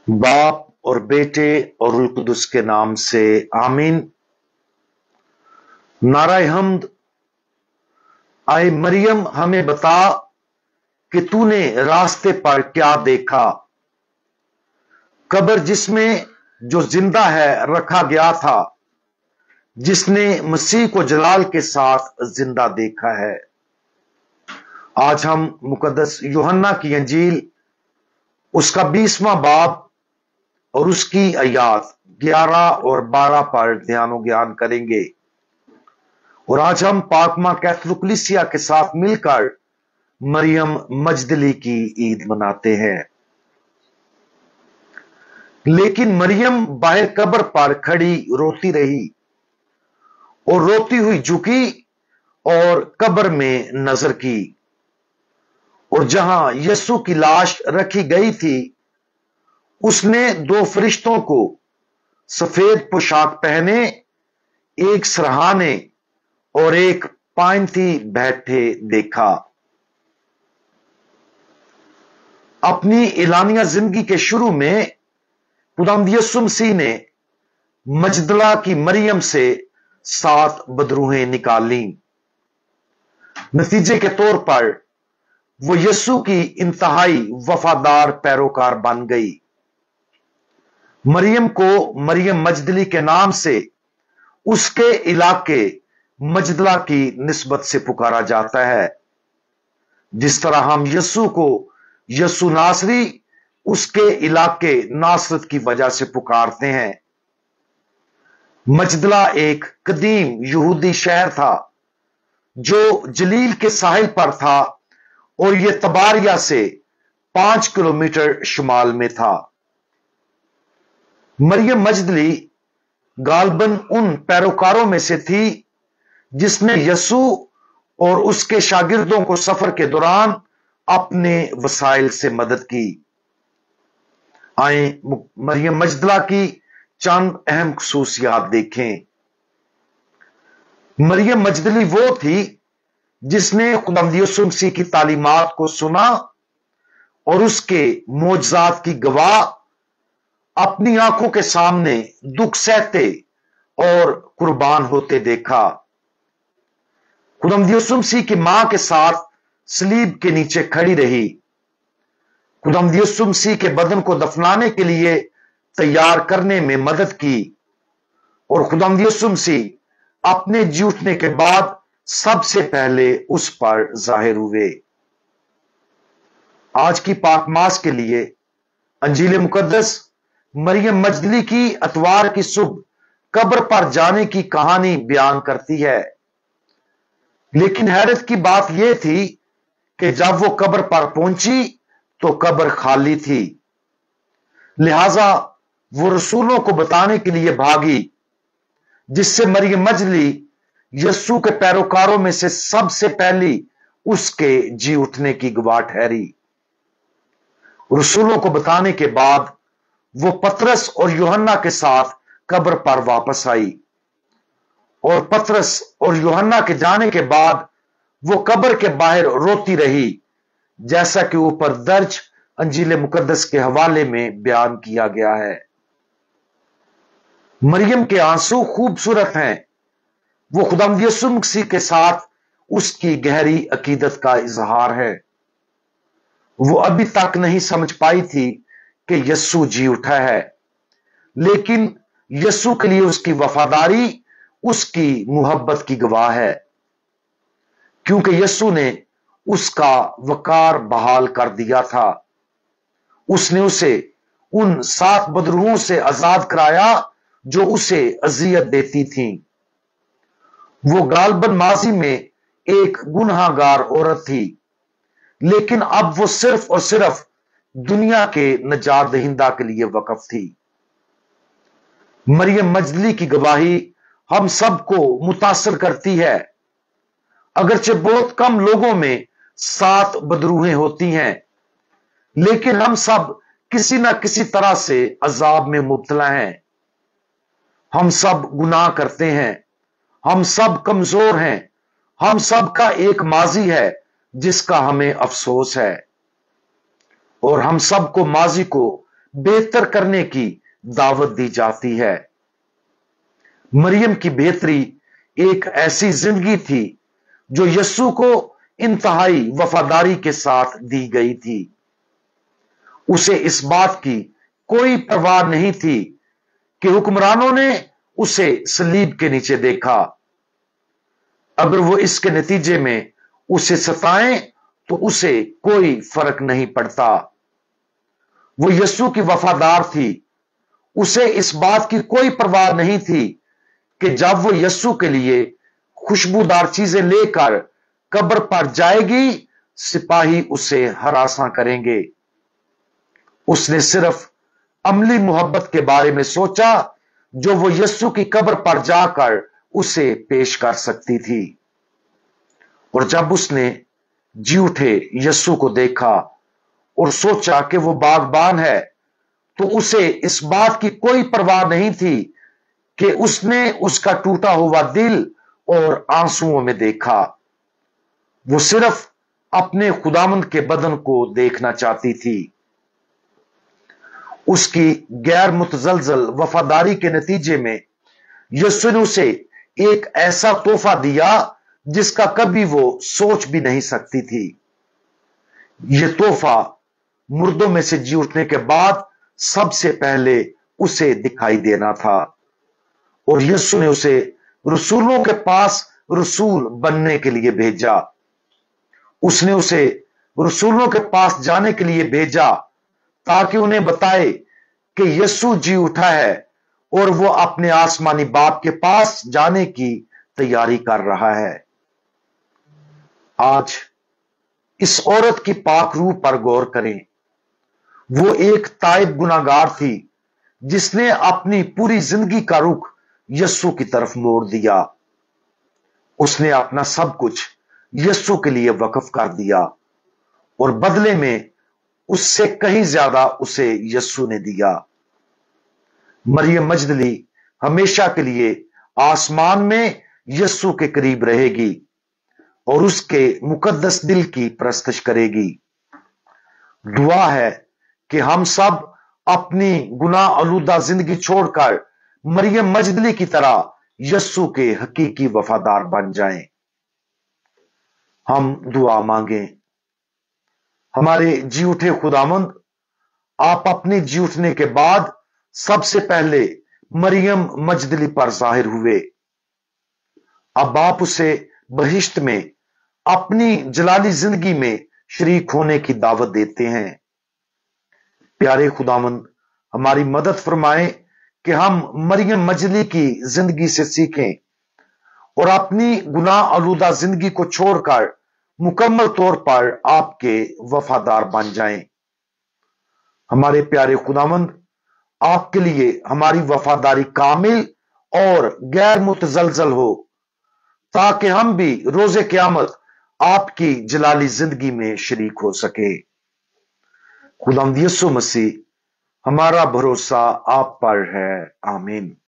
बाप और बेटे और रुल कुदस के नाम से आमीन। नाराए हम्द। आए मरियम, हमें बता कि तूने रास्ते पर क्या देखा। कब्र जिसमें जो जिंदा है रखा गया था, जिसने मसीह को जलाल के साथ जिंदा देखा है। आज हम मुकद्दस यूहन्ना की अंजील उसका 20वां बाब और उसकी आयात 11 और 12 पर ध्यान ज्ञान करेंगे। और आज हम पाकमा कैथोलिक कलीसिया के साथ मिलकर मरियम मजदली की ईद मनाते हैं। लेकिन मरियम बाहर कब्र पर खड़ी रोती रही और रोती हुई झुकी और कब्र में नजर की, और जहां यीशु की लाश रखी गई थी उसने दो फरिश्तों को सफेद पोशाक पहने, एक सरहाने और एक पांथी बैठे देखा। अपनी इलानिया जिंदगी के शुरू में खुदावंद यीशु मसीह ने मजदला की मरियम से 7 बदरूहें निकाली। नतीजे के तौर पर वो यीशु की इंतहाई वफादार पैरोकार बन गई। मरियम को मरियम मजदली के नाम से उसके इलाके मजदला की निस्बत से पुकारा जाता है। जिस तरह हम यीशु को यीशु नासरी उसके इलाके नासरत की वजह से पुकारते हैं। मजदला एक कदीम यहूदी शहर था जो जलील के साहिल पर था, और यह तबारिया से 5 किलोमीटर शुमाल में था। मरियम मजदली गालबन उन पैरोकारों में से थी जिसने यीशु और उसके शागिर्दों को सफर के दौरान अपने वसाइल से मदद की। आए मरियम मजदला की चंद अहम खुसूसियात देखें। मरियम मजदली वो थी जिसने खुदावंद यीशु मसीह की तालीमात को सुना और उसके मोजज़ात की गवाह अपनी आंखों के सामने दुख सहते और कुर्बान होते देखा। खुदावंद यीशु मसीह की मां के साथ सलीब के नीचे खड़ी रही, खुदावंद यीशु मसीह के बदन को दफनाने के लिए तैयार करने में मदद की, और खुदावंद यीशु मसीह अपने जी उठने के बाद सबसे पहले उस पर जाहिर हुए। आज की पाक मास के लिए अंजील मुकद्दस मरियम मजदली की अतवार की सुबह कब्र पर जाने की कहानी बयान करती है। लेकिन हैरत की बात यह थी कि जब वो कब्र पर पहुंची तो कब्र खाली थी। लिहाजा वो रसूलों को बताने के लिए भागी, जिससे मरियम मजदली यीशु के पैरोकारों में से सबसे पहली उसके जी उठने की गवाह ठहरी। रसूलों को बताने के बाद वो पतरस और यूहन्ना के साथ कब्र पर वापस आई, और पतरस और यूहन्ना के जाने के बाद वो कब्र के बाहर रोती रही, जैसा कि ऊपर दर्ज अंजील मुकद्दस के हवाले में बयान किया गया है। मरियम के आंसू खूबसूरत हैं। वो खुदावंद यीशु मसीह के साथ उसकी गहरी अकीदत का इजहार है। वो अभी तक नहीं समझ पाई थी कि यीशु जी उठा है, लेकिन यीशु के लिए उसकी वफादारी उसकी मुहब्बत की गवाह है, क्योंकि यीशु ने उसका वकार बहाल कर दिया था। उसने उसे उन 7 बदरूहों से आजाद कराया जो उसे अजियत देती थीं। वो गालबन माजी में एक गुनहगार औरत थी, लेकिन अब वो सिर्फ और सिर्फ दुनिया के नजात दहिंदा के लिए वक्फ थी। मरियम मजदली की गवाही हम सबको मुतासर करती है। अगरचे बहुत कम लोगों में 7 बदरूहें होती हैं, लेकिन हम सब किसी ना किसी तरह से अजाब में मुब्तला हैं। हम सब गुनाह करते हैं, हम सब कमजोर हैं, हम सब का एक माजी है जिसका हमें अफसोस है, और हम सबको माजी को बेहतर करने की दावत दी जाती है। मरियम की बेहतरी एक ऐसी जिंदगी थी जो यस्सु को इंतहाई वफादारी के साथ दी गई थी। उसे इस बात की कोई परवाह नहीं थी कि हुक्मरानों ने उसे सलीब के नीचे देखा। अगर वो इसके नतीजे में उसे सताएं तो उसे कोई फर्क नहीं पड़ता। वो यस्सु की वफादार थी। उसे इस बात की कोई परवाह नहीं थी कि जब वो यस्सु के लिए खुशबूदार चीजें लेकर कब्र पर जाएगी, सिपाही उसे हरासा करेंगे। उसने सिर्फ अमली मोहब्बत के बारे में सोचा जो वो यस्सु की कब्र पर जाकर उसे पेश कर सकती थी। और जब उसने जी उठे यस्सु को देखा और सोचा कि वो बागबान है, तो उसे इस बात की कोई परवाह नहीं थी कि उसने उसका टूटा हुआ दिल और आंसुओं में देखा। वो सिर्फ अपने खुदावंद के बदन को देखना चाहती थी। उसकी गैर मुतजलजल वफादारी के नतीजे में यस्सु ने उसे एक ऐसा तोहफा दिया जिसका कभी वो सोच भी नहीं सकती थी। यह तोहफा मुर्दों में से जी उठने के बाद सबसे पहले उसे दिखाई देना था। और यस्सु ने उसे रसूलों के पास रसूल बनने के लिए भेजा। उसने उसे रसूलों के पास जाने के लिए भेजा ताकि उन्हें बताए कि यस्सु जी उठा है और वो अपने आसमानी बाप के पास जाने की तैयारी कर रहा है। आज इस औरत की पाक रूह पर गौर करें। वो एक ताइब गुनाहगार थी जिसने अपनी पूरी जिंदगी का रुख यस्सु की तरफ मोड़ दिया। उसने अपना सब कुछ यस्सु के लिए वक्फ कर दिया और बदले में उससे कहीं ज्यादा उसे यस्सु ने दिया। मरियम मजदली हमेशा के लिए आसमान में यस्सु के करीब रहेगी और उसके मुकद्दस दिल की परस्तिश करेगी। दुआ है कि हम सब अपनी गुनाह आलूदा जिंदगी छोड़कर मरियम मजदली की तरह यस्सु के हकीकी वफादार बन जाएं। हम दुआ मांगें। हमारे जी उठे खुदावंद, आप अपने जी उठने के बाद सबसे पहले मरियम मजदली पर जाहिर हुए। अब आप उसे बहिश्त में अपनी जलाली जिंदगी में शरीक होने की दावत देते हैं। प्यारे खुदावंद, हमारी मदद फरमाएं कि हम मरियम मजदली की जिंदगी से सीखें और अपनी गुनाह आलूदा जिंदगी को छोड़कर मुकम्मल तौर पर आपके वफादार बन जाएं। हमारे प्यारे खुदावंद, आपके लिए हमारी वफादारी कामिल और गैर मुतजलजल हो ताकि हम भी रोजे क़यामत आपकी जलाली जिंदगी में शरीक हो सके। खुदावंद यीशु मसीह, हमारा भरोसा आप पर है। आमीन।